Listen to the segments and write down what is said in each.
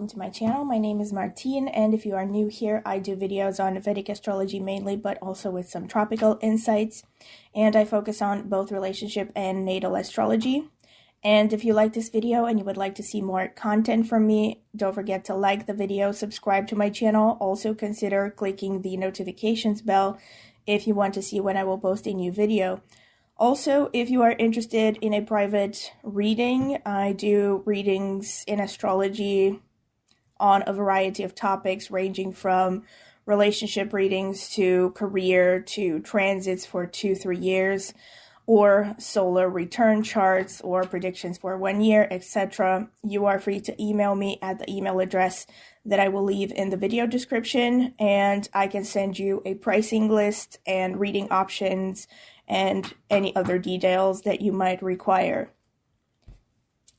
welcome to my channel. My name is Martine, and if you are new here, I do videos on Vedic astrology mainly, but also with some tropical insights, and I focus on both relationship and natal astrology. And if you like this video and you would like to see more content from me, don't forget to like the video, subscribe to my channel. Also consider clicking the notifications bell if you want to see when I will post a new video. Also, if you are interested in a private reading, I do readings in astrology on a variety of topics ranging from relationship readings to career to transits for 2-3 years, or solar return charts or predictions for 1 year, etc. You are free to email me at the email address that I will leave in the video description, and I can send you a pricing list and reading options and any other details that you might require.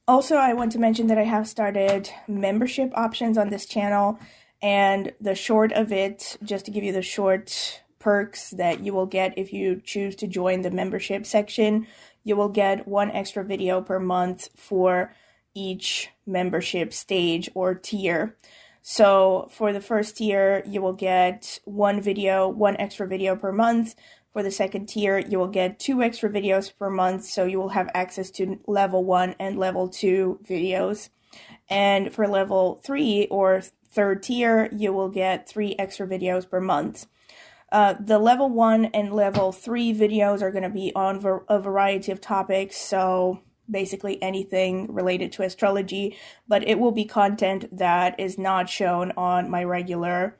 Also, I want to mention that I have started membership options on this channel, and the short of it, just to give you the short perks that you will get if you choose to join the membership section, you will get 1 extra video per month for each membership stage or tier. So for the first tier, you will get 1 extra video per month. For the second tier, you will get 2 extra videos per month, so you will have access to level 1 and level 2 videos. And for level 3 or third tier, you will get 3 extra videos per month. The level 1 and level 3 videos are going to be on a variety of topics, so basically anything related to astrology, but it will be content that is not shown on my regular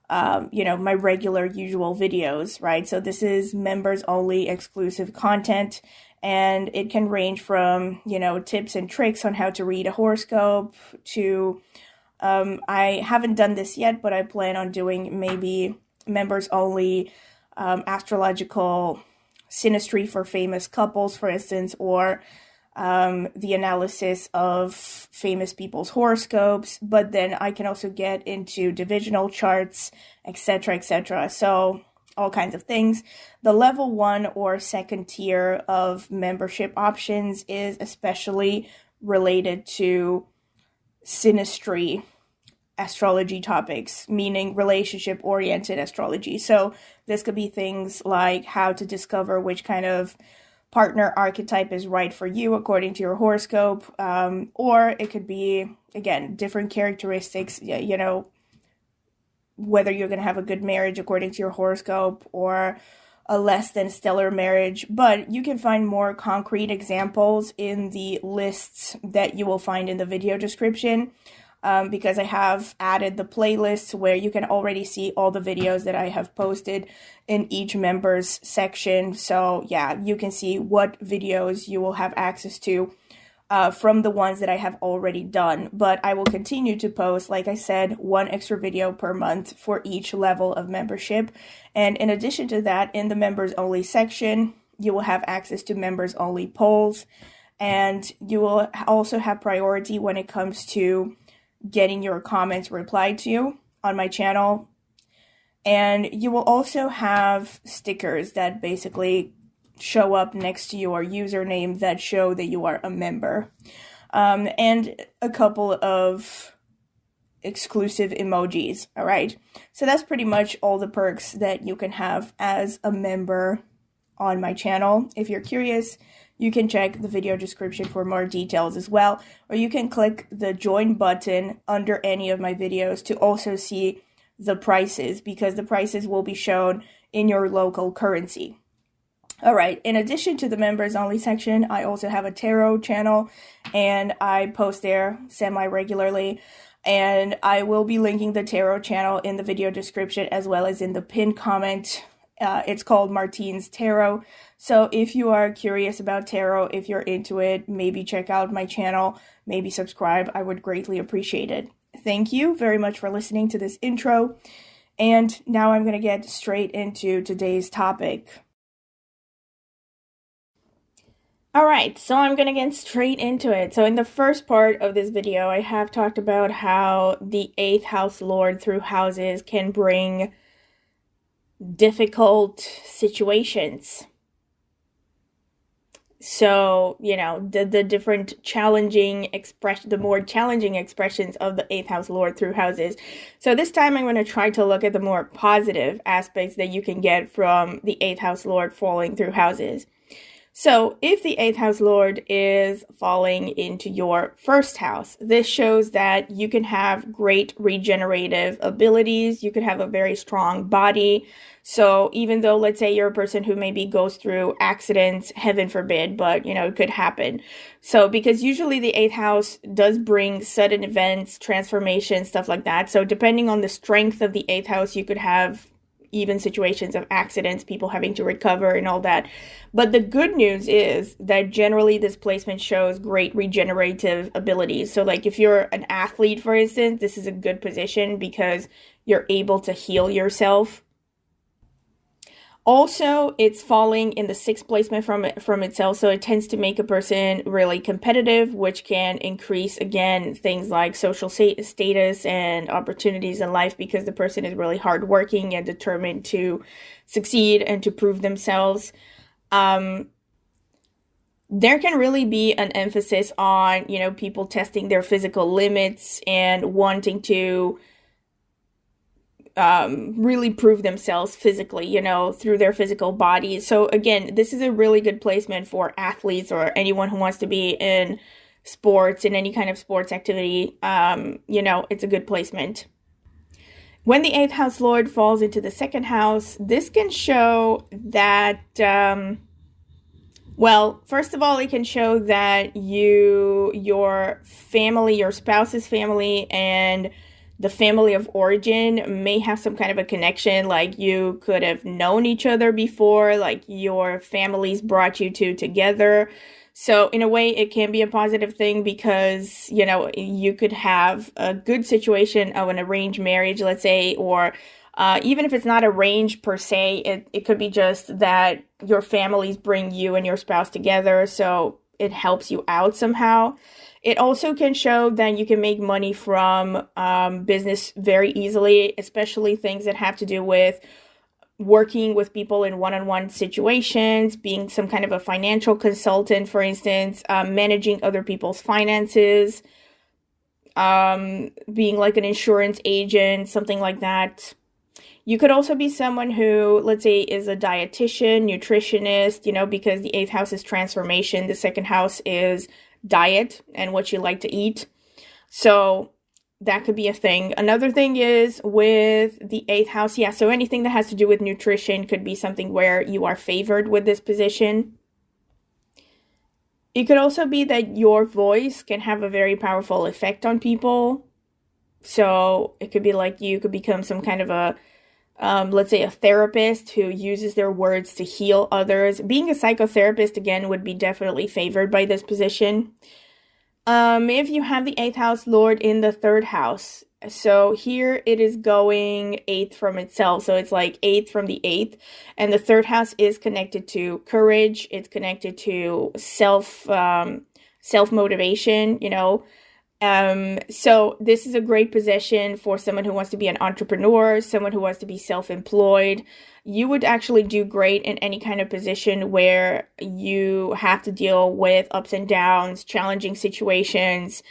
usual videos, right? So this is members only exclusive content, and it can range from, tips and tricks on how to read a horoscope to, I haven't done this yet, but I plan on doing maybe members only astrological synastry for famous couples, for instance, or the analysis of famous people's horoscopes, but then I can also get into divisional charts, etc., etc. So all kinds of things. The level 1 or second tier of membership options is especially related to synastry astrology topics, meaning relationship-oriented astrology. So this could be things like how to discover which kind of partner archetype is right for you according to your horoscope, or it could be, again, different characteristics, whether you're going to have a good marriage according to your horoscope or a less than stellar marriage. But you can find more concrete examples in the lists that you will find in the video description, because I have added the playlists where you can already see all the videos that I have posted in each members section. So yeah, you can see what videos you will have access to from the ones that I have already done. But I will continue to post, like I said, 1 extra video per month for each level of membership. And in addition to that, in the members only section, you will have access to members only polls, and you will also have priority when it comes to getting your comments replied to on my channel. And you will also have stickers that basically show up next to your username that show that you are a member, and a couple of exclusive emojis. All right, so that's pretty much all the perks that you can have as a member on my channel. If you're curious, you can check the video description for more details as well, or you can click the join button under any of my videos to also see the prices, because the prices will be shown in your local currency. All right, in addition to the members only section, I also have a tarot channel, and I post there semi-regularly, and I will be linking the tarot channel in the video description as well as in the pinned comment. It's called Martine's Tarot. So if you are curious about tarot, if you're into it, maybe check out my channel, maybe subscribe. I would greatly appreciate it. Thank you very much for listening to this intro. And now I'm going to get straight into today's topic. All right, so I'm going to get straight into it. So in the first part of this video, I have talked about how the 8th house lord through houses can bring difficult situations. So, the different challenging expression, the more challenging expressions of the eighth house lord through houses. So this time I'm going to try to look at the more positive aspects that you can get from the eighth house lord falling through houses. So if the eighth house lord is falling into your first house, this shows that you can have great regenerative abilities. You could have a very strong body. So even though, let's say you're a person who maybe goes through accidents, heaven forbid, but it could happen. So because usually the eighth house does bring sudden events, transformation, stuff like that. So depending on the strength of the eighth house, you could have even situations of accidents, people having to recover and all that. But the good news is that generally this placement shows great regenerative abilities. So like if you're an athlete, for instance, this is a good position because you're able to heal yourself. Also, it's falling in the sixth placement from itself, so it tends to make a person really competitive, which can increase, again, things like social status and opportunities in life because the person is really hardworking and determined to succeed and to prove themselves. There can really be an emphasis on, people testing their physical limits and wanting to really prove themselves physically, through their physical bodies. So again, this is a really good placement for athletes or anyone who wants to be in sports, in any kind of sports activity. It's a good placement. When the eighth house lord falls into the second house, this can show that, first of all, it can show that your family, your spouse's family, and the family of origin may have some kind of a connection, like you could have known each other before, like your families brought you two together. So in a way, it can be a positive thing because, you could have a good situation of an arranged marriage, let's say, or even if it's not arranged per se, it could be just that your families bring you and your spouse together, so it helps you out somehow. It also can show that you can make money from business very easily, especially things that have to do with working with people in one-on-one situations, being some kind of a financial consultant, for instance, managing other people's finances, being like an insurance agent, something like that. You could also be someone who, let's say, is a dietitian, nutritionist, because the eighth house is transformation. The second house is diet and what you like to eat. So that could be a thing. Another thing is with the eighth house, so anything that has to do with nutrition could be something where you are favored with this position. It could also be that your voice can have a very powerful effect on people. So it could be like you could become some kind of a let's say a therapist who uses their words to heal others. Being a psychotherapist, again, would be definitely favored by this position. If you have the eighth house lord in the third house, so here it is going eighth from itself. So it's like eighth from the eighth. And the third house is connected to courage. It's connected to self-motivation, So this is a great position for someone who wants to be an entrepreneur, someone who wants to be self-employed. You would actually do great in any kind of position where you have to deal with ups and downs, challenging situations,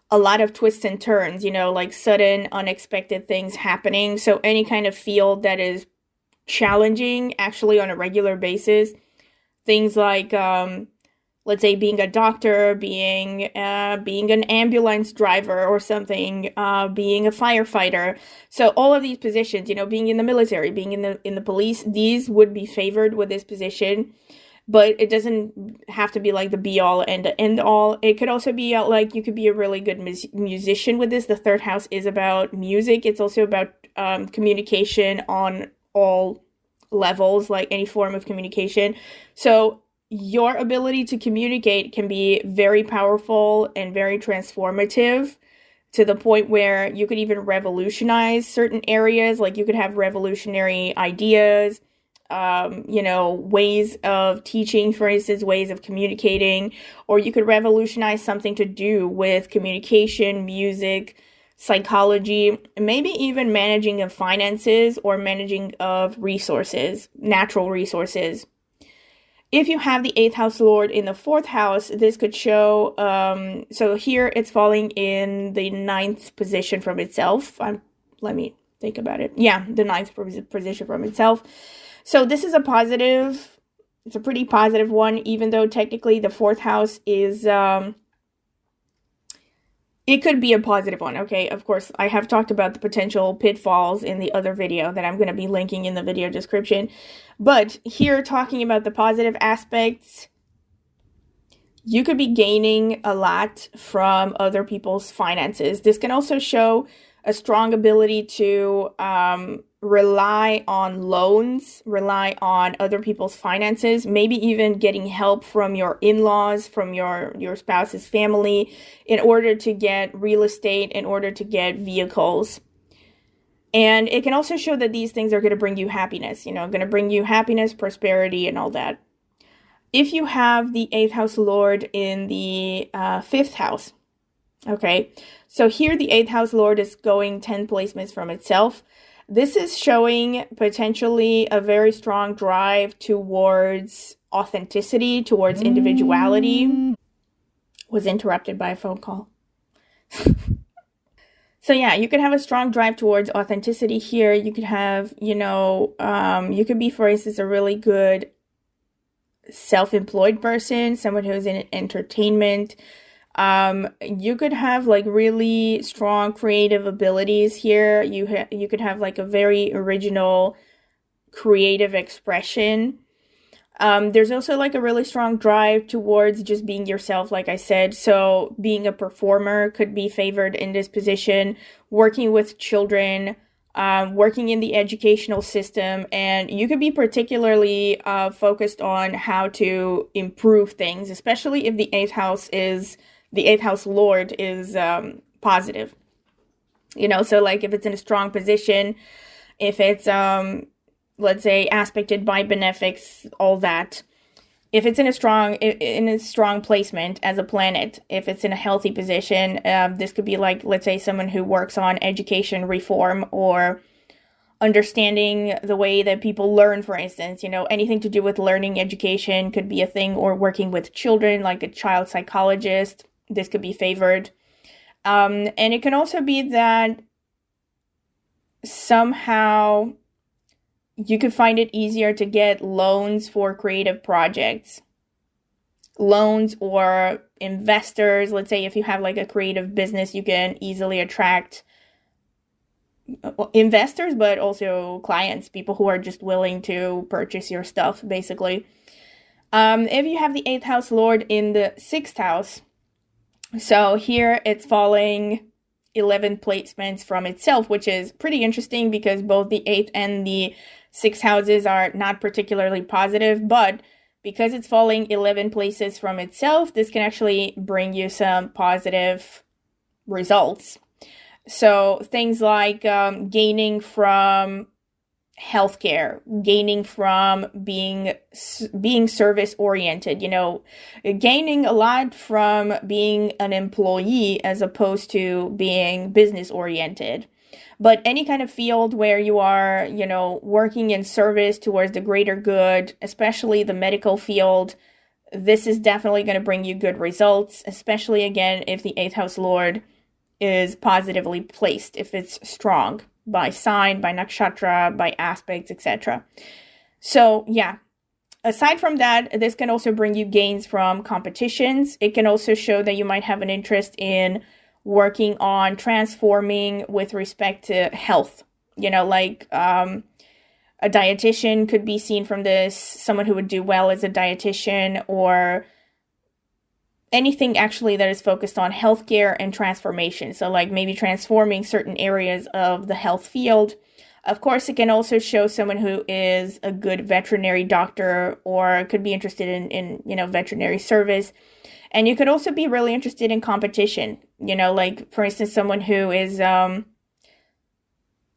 a lot of twists and turns, like sudden, unexpected things happening. So any kind of field that is challenging actually on a regular basis, things like, let's say being a doctor, being an ambulance driver or something, being a firefighter. So all of these positions, being in the military, being in the police, these would be favored with this position. But it doesn't have to be like the be all and the end all. It could also be like you could be a really good musician with this. The third house is about music. It's also about communication on all levels, like any form of communication. So your ability to communicate can be very powerful and very transformative to the point where you could even revolutionize certain areas. Like you could have revolutionary ideas, ways of teaching, for instance, ways of communicating, or you could revolutionize something to do with communication, music, psychology, maybe even managing of finances or managing of resources, natural resources. If you have the 8th house lord in the 4th house, this could show, so here it's falling in the 9th position from itself. Let me think about it. Yeah, the 9th position from itself. So this is a positive, it's a pretty positive one, even though technically the 4th house is, it could be a positive one, okay? Of course, I have talked about the potential pitfalls in the other video that I'm going to be linking in the video description. But here, talking about the positive aspects, you could be gaining a lot from other people's finances. This can also show a strong ability to rely on loans, rely on other people's finances, maybe even getting help from your in-laws, from your spouse's family, in order to get real estate, in order to get vehicles. And it can also show that these things are going to bring you happiness, going to bring you happiness, prosperity, and all that. If you have the 8th house lord in the 5th house, okay, so here the 8th house lord is going 10 placements from itself. This is showing potentially a very strong drive towards authenticity, towards individuality. Was interrupted by a phone call. So yeah, you could have a strong drive towards authenticity here. You could have, you could be, for instance, a really good self-employed person, someone who's in entertainment. You could have like really strong creative abilities here. You could have like a very original creative expression. There's also like a really strong drive towards just being yourself, like I said. So being a performer could be favored in this position, working with children, working in the educational system, and you could be particularly focused on how to improve things, especially if the 8th house lord is positive. So like if it's in a strong position, if it's let's say aspected by benefics, all that. If it's in a strong placement as a planet, if it's in a healthy position, this could be like, let's say, someone who works on education reform or understanding the way that people learn, for instance. Anything to do with learning, education could be a thing, or working with children, like a child psychologist. This could be favored. And it can also be that somehow you could find it easier to get loans for creative projects. Loans or investors. Let's say if you have like a creative business, you can easily attract investors, but also clients, people who are just willing to purchase your stuff, basically. If you have the 8th house lord in the 6th house, so here it's falling 11 placements from itself, which is pretty interesting because both the 8th and the 6 houses are not particularly positive, but because it's falling 11 places from itself, this can actually bring you some positive results. So things like gaining from healthcare, gaining from being service oriented, gaining a lot from being an employee as opposed to being business oriented. But any kind of field where you are, working in service towards the greater good, especially the medical field, this is definitely going to bring you good results, especially again if the 8th house lord is positively placed, if it's strong by sign, by nakshatra, by aspects, etc. So yeah, aside from that, this can also bring you gains from competitions. It can also show that you might have an interest in working on transforming with respect to health. Like a dietitian could be seen from this, someone who would do well as a dietitian, or anything actually that is focused on healthcare and transformation. So like maybe transforming certain areas of the health field. Of course, it can also show someone who is a good veterinary doctor or could be interested in veterinary service. And you could also be really interested in competition. Like for instance, someone who is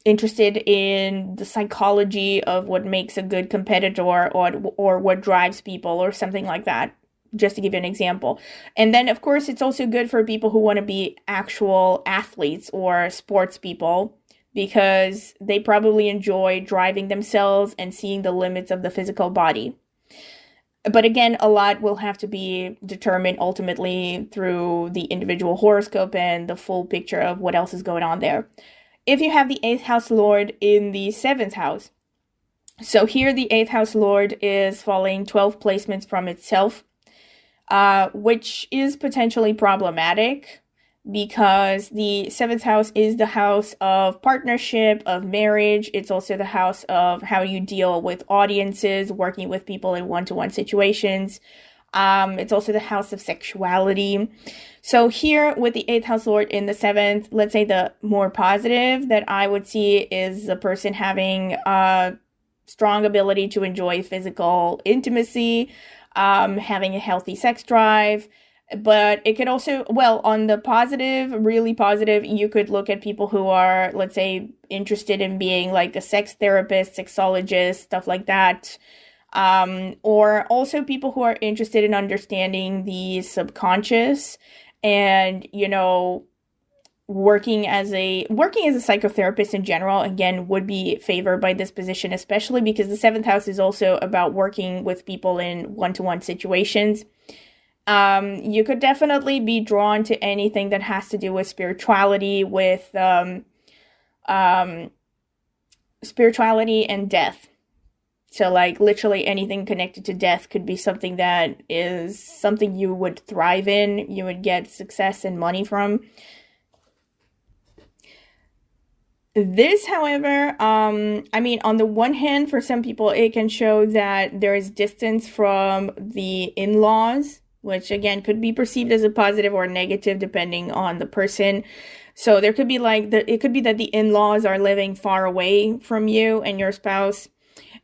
interested in the psychology of what makes a good competitor or what drives people or something like that, just to give you an example. And then, of course, it's also good for people who want to be actual athletes or sports people, because they probably enjoy driving themselves and seeing the limits of the physical body. But again, a lot will have to be determined ultimately through the individual horoscope and the full picture of what else is going on there. If you have the 8th house lord in the 7th house, so here the 8th house lord is falling 12 placements from itself, which is potentially problematic because the 7th house is the house of partnership, of marriage. It's also the house of how you deal with audiences, working with people in one-to-one situations. It's also the house of sexuality. So here with the 8th house lord in the 7th, let's say the more positive that I would see is the person having a strong ability to enjoy physical intimacy, having a healthy sex drive. But it could also, well, on the positive, really positive, you could look at people who are, let's say, interested in being like a sex therapist, sexologist, stuff like that. Or also people who are interested in understanding the subconscious and, working as a psychotherapist in general, again, would be favored by this position, especially because the 7th house is also about working with people in one-to-one situations. You could definitely be drawn to anything that has to do with spirituality, with spirituality and death. So like literally anything connected to death could be something that is something you would thrive in, you would get success and money from. This, however, on the one hand, for some people, it can show that there is distance from the in-laws, which again could be perceived as a positive or negative depending on the person. So there could be it could be that the in-laws are living far away from you and your spouse.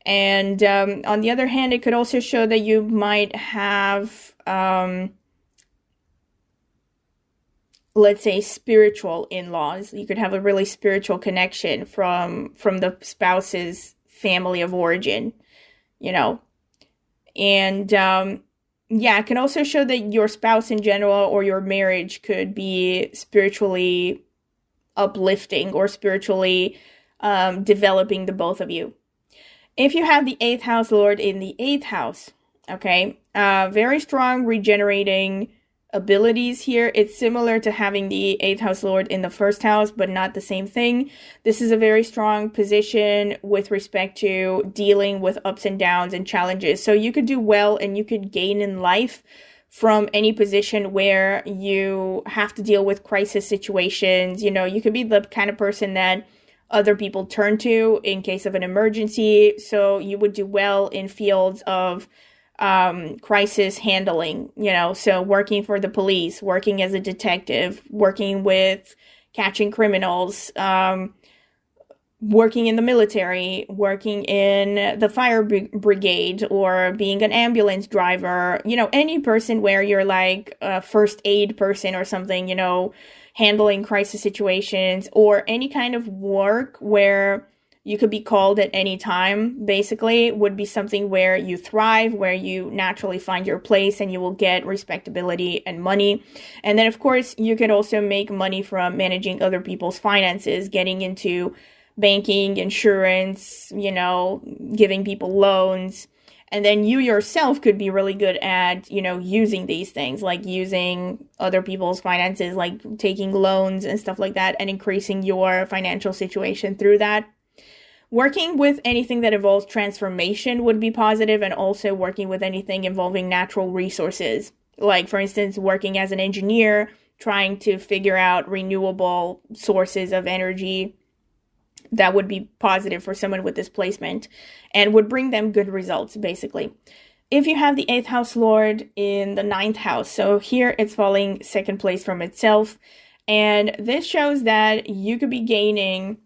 And on the other hand, it could also show that you might have, let's say, spiritual in-laws. You could have a really spiritual connection from the spouse's family of origin, And it can also show that your spouse in general or your marriage could be spiritually uplifting or spiritually developing the both of you. If you have the 8th house lord in the 8th house, okay, very strong regenerating abilities here. It's similar to having the 8th house lord in the 1st house, but not the same thing. This is a very strong position with respect to dealing with ups and downs and challenges. So you could do well and you could gain in life from any position where you have to deal with crisis situations. You could be the kind of person that other people turn to in case of an emergency. So you would do well in fields of crisis handling, so working for the police, working as a detective, working with catching criminals, working in the military, working in the fire brigade, or being an ambulance driver, any person where you're like a first aid person or something, handling crisis situations, or any kind of work where you could be called at any time, basically, would be something where you thrive, where you naturally find your place and you will get respectability and money. And then, of course, you could also make money from managing other people's finances, getting into banking, insurance, giving people loans. And then you yourself could be really good at, using these things, like using other people's finances, like taking loans and stuff like that, and increasing your financial situation through that. Working with anything that involves transformation would be positive, and also working with anything involving natural resources. Like, for instance, working as an engineer, trying to figure out renewable sources of energy. That would be positive for someone with this placement and would bring them good results, basically. If you have the 8th house lord in the 9th house, so here it's falling 2nd place from itself. And this shows that you could be gaining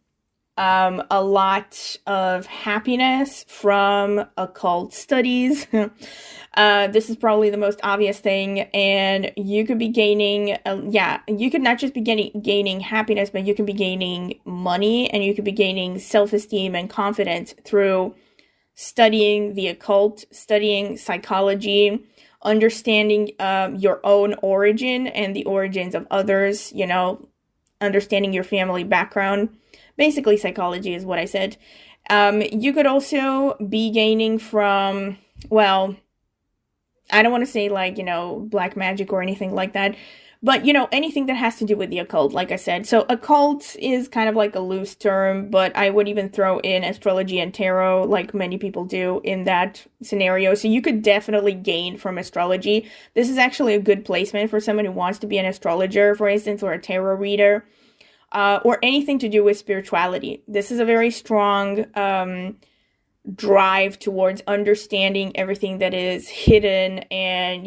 a lot of happiness from occult studies. This is probably the most obvious thing, and you could be gaining, you could not just be gaining happiness, but you could be gaining money, and you could be gaining self-esteem and confidence through studying the occult, studying psychology, understanding your own origin and the origins of others, understanding your family background. Basically, psychology is what I said. You could also be gaining from, I don't want to say like, black magic or anything like that, but anything that has to do with the occult, like I said. So occult is kind of like a loose term, but I would even throw in astrology and tarot, like many people do in that scenario. So you could definitely gain from astrology. This is actually a good placement for someone who wants to be an astrologer, for instance, or a tarot reader, or anything to do with spirituality. This is a very strong drive towards understanding everything that is hidden and,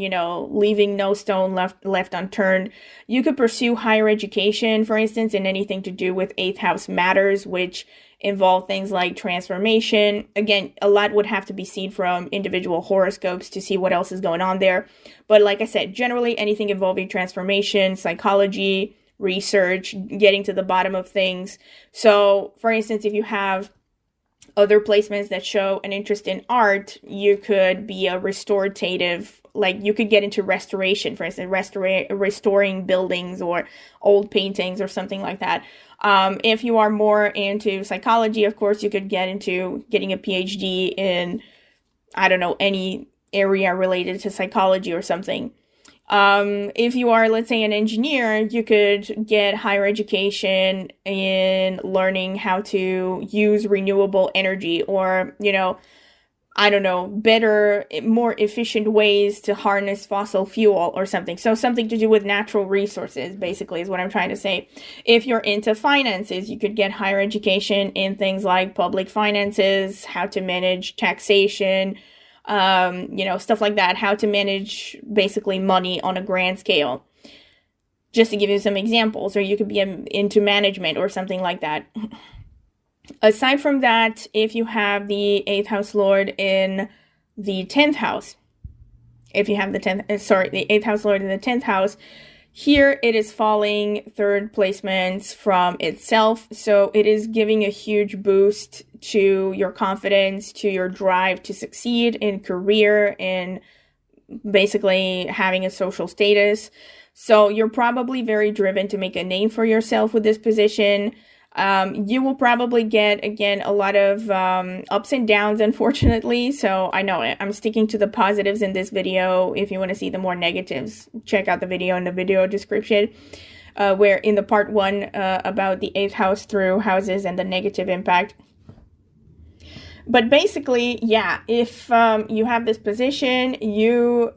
leaving no stone left unturned. You could pursue higher education, for instance, in anything to do with 8th house matters, which involve things like transformation. Again, a lot would have to be seen from individual horoscopes to see what else is going on there. But like I said, generally anything involving transformation, psychology, research, getting to the bottom of things. So, for instance, if you have other placements that show an interest in art, you could be a restorative, like you could get into restoration, for instance, restoring buildings or old paintings or something like that. If you are more into psychology, of course, you could get into getting a PhD in, I don't know, any area related to psychology or something. If you are, let's say, an engineer, you could get higher education in learning how to use renewable energy or, I don't know, better, more efficient ways to harness fossil fuel or something. So something to do with natural resources, basically, is what I'm trying to say. If you're into finances, you could get higher education in things like public finances, how to manage taxation, stuff like that, how to manage basically money on a grand scale, just to give you some examples. Or you could be into management or something like that. Aside from that, if you have the 8th house lord in the 10th house, the 8th house lord in the 10th house, here it is falling third placements from itself. So it is giving a huge boost to your confidence, to your drive to succeed in career, and basically having a social status. So you're probably very driven to make a name for yourself with this position. You will probably get, again, a lot of ups and downs, unfortunately. So I know I'm sticking to the positives in this video. If you want to see the more negatives, check out the video in the video description, where in the part 1 about the 8th house through houses and the negative impact. But basically, yeah, if you have this position, you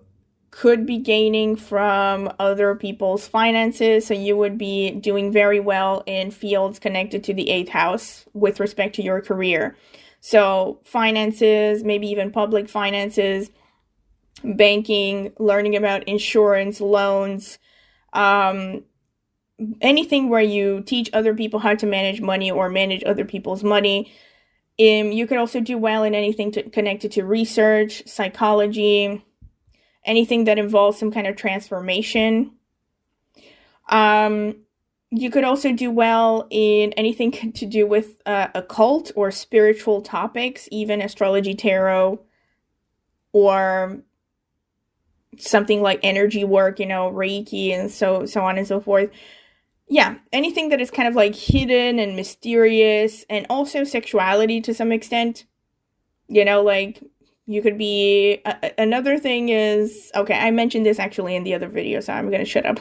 could be gaining from other people's finances. So you would be doing very well in fields connected to the 8th house with respect to your career. So finances, maybe even public finances, banking, learning about insurance, loans, anything where you teach other people how to manage money or manage other people's money. You could also do well in anything connected to research, psychology, anything that involves some kind of transformation. You could also do well in anything to do with occult or spiritual topics, even astrology, tarot, or something like energy work, Reiki, and so on and so forth. Yeah, anything that is kind of like hidden and mysterious, and also sexuality to some extent. Like you could be, another thing is, okay, I mentioned this actually in the other video, so I'm going to shut up.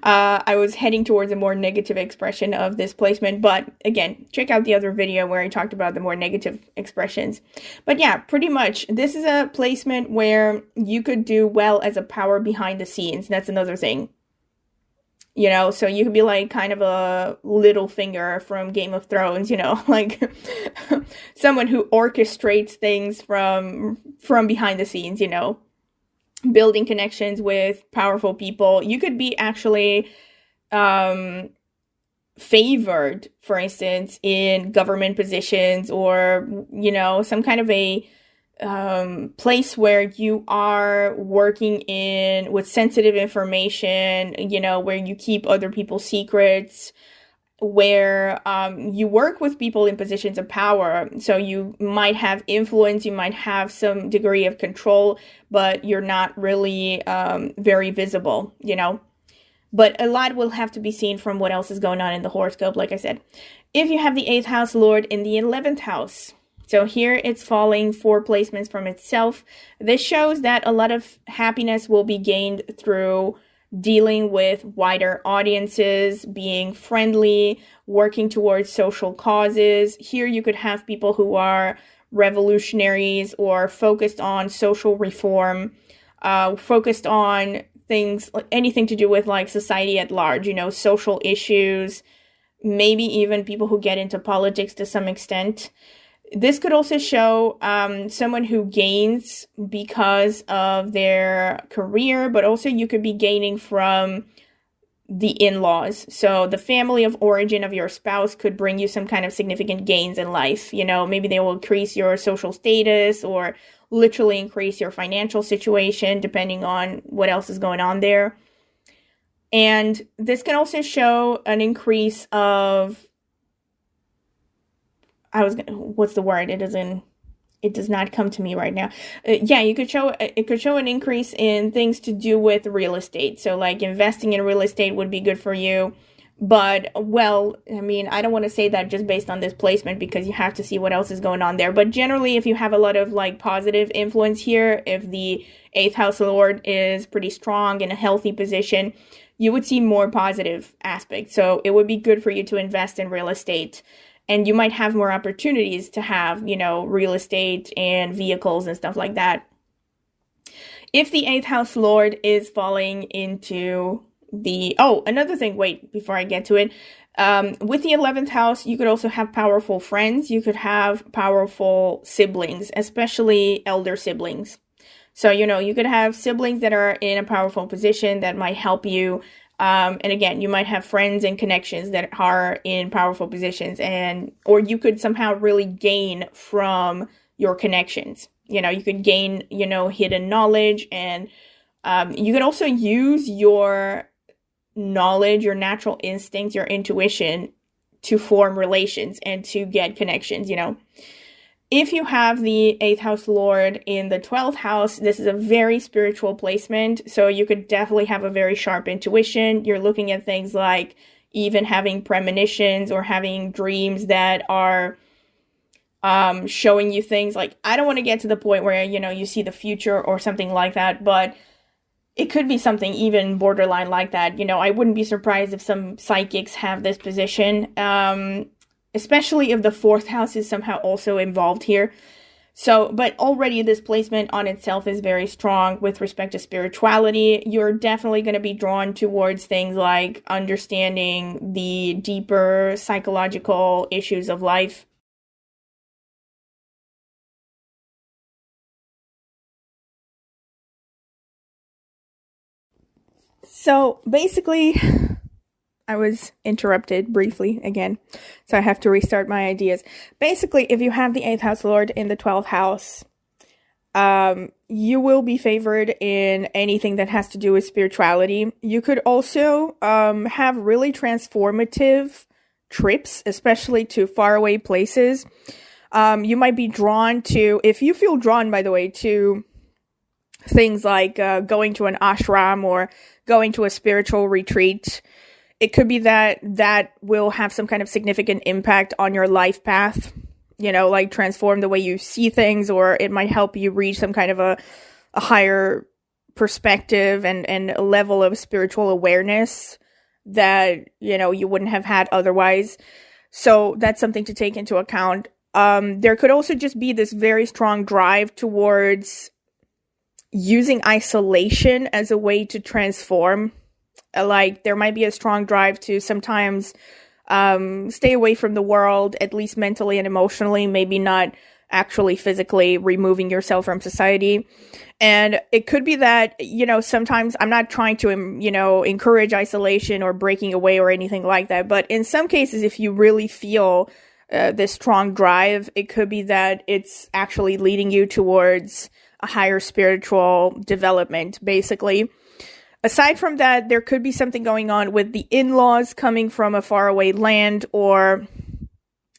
I was heading towards a more negative expression of this placement, but again, check out the other video where I talked about the more negative expressions. But yeah, pretty much, this is a placement where you could do well as a power behind the scenes. That's another thing. So you could be like kind of a Littlefinger from Game of Thrones, like someone who orchestrates things from behind the scenes, building connections with powerful people. You could be actually favored, for instance, in government positions, or, some kind of a place where you are working with sensitive information, where you keep other people's secrets, where you work with people in positions of power. So you might have influence, you might have some degree of control, but you're not really very visible, But a lot will have to be seen from what else is going on in the horoscope, like I said. If you have the 8th house lord in the 11th house, So here it's falling 4 placements from itself. This shows that a lot of happiness will be gained through dealing with wider audiences, being friendly, working towards social causes. Here you could have people who are revolutionaries or focused on social reform, focused on things, anything to do with like society at large, social issues, maybe even people who get into politics to some extent. This could also show someone who gains because of their career, but also you could be gaining from the in-laws. So the family of origin of your spouse could bring you some kind of significant gains in life. Maybe they will increase your social status or literally increase your financial situation, depending on what else is going on there. And this can also show an increase of, what's the word? It does not come to me right now. It could show an increase in things to do with real estate. So like investing in real estate would be good for you. But, I don't want to say that just based on this placement because you have to see what else is going on there. But generally, if you have a lot of like positive influence here, if the 8th house lord is pretty strong in a healthy position, you would see more positive aspects. So it would be good for you to invest in real estate. And you might have more opportunities to have, real estate and vehicles and stuff like that. If the 8th house lord is falling into another thing, before I get to it, with the 11th house, you could also have powerful friends. You could have powerful siblings, especially elder siblings. So, you could have siblings that are in a powerful position that might help you. And again, you might have friends and connections that are in powerful positions, or you could somehow really gain from your connections. You could gain, hidden knowledge, and you could also use your knowledge, your natural instincts, your intuition to form relations and to get connections, If you have the 8th house lord in the 12th house, this is a very spiritual placement. So you could definitely have a very sharp intuition. You're looking at things like even having premonitions or having dreams that are showing you things like, I don't want to get to the point where, you see the future or something like that, but it could be something even borderline like that. I wouldn't be surprised if some psychics have this position. Especially if the 4th house is somehow also involved here. So, but already this placement on itself is very strong with respect to spirituality. You're definitely going to be drawn towards things like understanding the deeper psychological issues of life. So basically, I was interrupted briefly again, so I have to restart my ideas. Basically, if you have the 8th house lord in the 12th house, you will be favored in anything that has to do with spirituality. You could also have really transformative trips, especially to faraway places. You might be drawn to, if you feel drawn, by the way, to things like going to an ashram or going to a spiritual retreat, it could be that will have some kind of significant impact on your life path, like transform the way you see things, or it might help you reach some kind of a higher perspective and a level of spiritual awareness that, you wouldn't have had otherwise. So that's something to take into account. There could also just be this very strong drive towards using isolation as a way to transform. Like, there might be a strong drive to sometimes stay away from the world, at least mentally and emotionally, maybe not actually physically removing yourself from society. And it could be that, sometimes I'm not trying to, encourage isolation or breaking away or anything like that. But in some cases, if you really feel this strong drive, it could be that it's actually leading you towards a higher spiritual development, basically. Aside from that, there could be something going on with the in-laws coming from a faraway land, or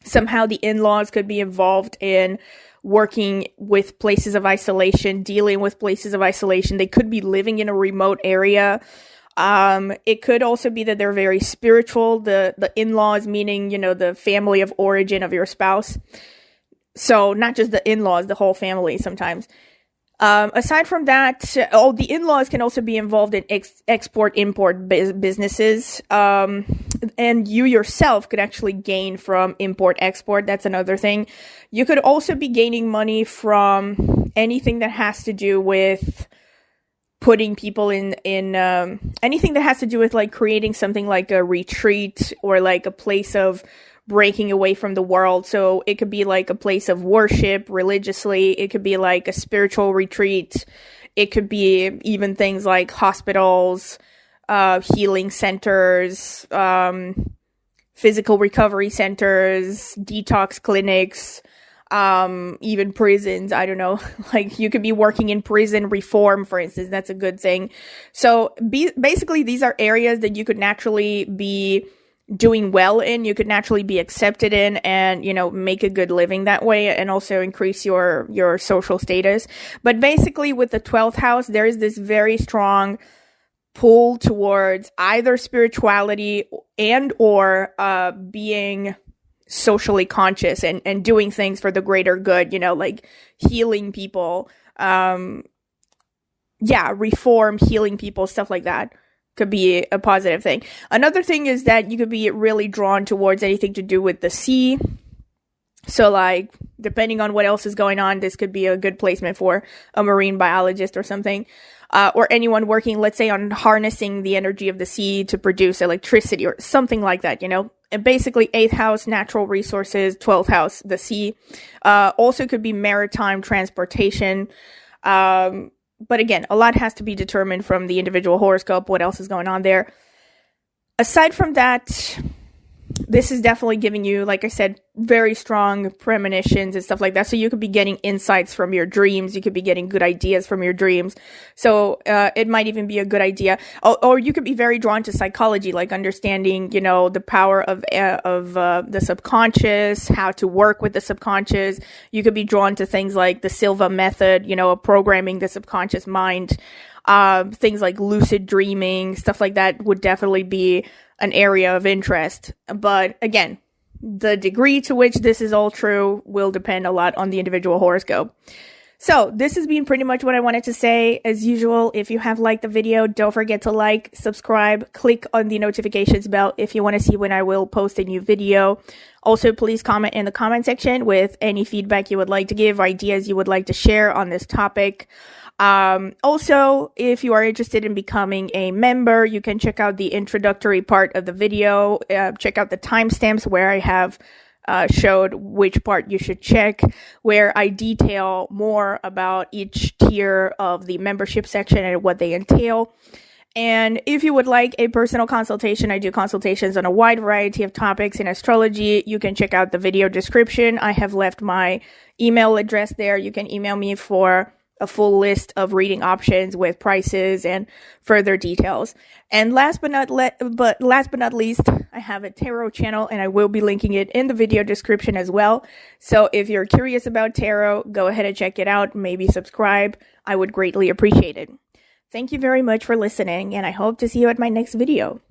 somehow the in-laws could be involved in working with places of isolation, dealing with places of isolation. They could be living in a remote area. It could also be that they're very spiritual, the in-laws, meaning, the family of origin of your spouse. So not just the in-laws, the whole family sometimes. Aside from that, the in-laws can also be involved in export-import businesses. And you yourself could actually gain from import-export. That's another thing. You could also be gaining money from anything that has to do with putting people in anything that has to do with like creating something like a retreat or like a place of breaking away from the world. So it could be like a place of worship religiously. It could be like a spiritual retreat. It could be even things like hospitals, healing centers, physical recovery centers, detox clinics, even prisons. I don't know, like you could be working in prison reform, for instance. That's a good thing. So basically these are areas that you could naturally be doing well in, you could naturally be accepted in, and, you know, make a good living that way, and also increase your social status. But basically with the 12th house, there is this very strong pull towards either spirituality and or being socially conscious and doing things for the greater good, you know, like healing people, reform, healing people, stuff like that. Could be a positive thing. Another thing is that you could be really drawn towards anything to do with the sea. So like, depending on what else is going on, this could be a good placement for a marine biologist or something. Or anyone working, let's say, on harnessing the energy of the sea to produce electricity or something like that, you know? And basically 8th house, natural resources, 12th house, the sea. Also could be maritime transportation. But again, a lot has to be determined from the individual horoscope, what else is going on there. Aside from that, this is definitely giving you, like I said, very strong premonitions and stuff like that. So you could be getting insights from your dreams. You could be getting good ideas from your dreams. So it might even be a good idea. Or you could be very drawn to psychology, like understanding, you know, the power of the subconscious, how to work with the subconscious. You could be drawn to things like the Silva method, you know, programming the subconscious mind. Things like lucid dreaming, stuff like that would definitely be an area of interest. But again, the degree to which this is all true will depend a lot on the individual horoscope. So this has been pretty much what I wanted to say. As usual, if you have liked the video, don't forget to like, subscribe, click on the notifications bell if you want to see when I will post a new video. Also, please comment in the comment section with any feedback you would like to give, ideas you would like to share on this topic. Also, if you are interested in becoming a member, you can check out the introductory part of the video. Check out the timestamps where I have showed which part you should check, where I detail more about each tier of the membership section and what they entail. And if you would like a personal consultation, I do consultations on a wide variety of topics in astrology. You can check out the video description. I have left my email address there. You can email me for a full list of reading options with prices and further details. And last but not least, I have a tarot channel, and I will be linking it in the video description as well. So if you're curious about tarot, go ahead and check it out. Maybe subscribe. I would greatly appreciate it. Thank you very much for listening, and I hope to see you at my next video.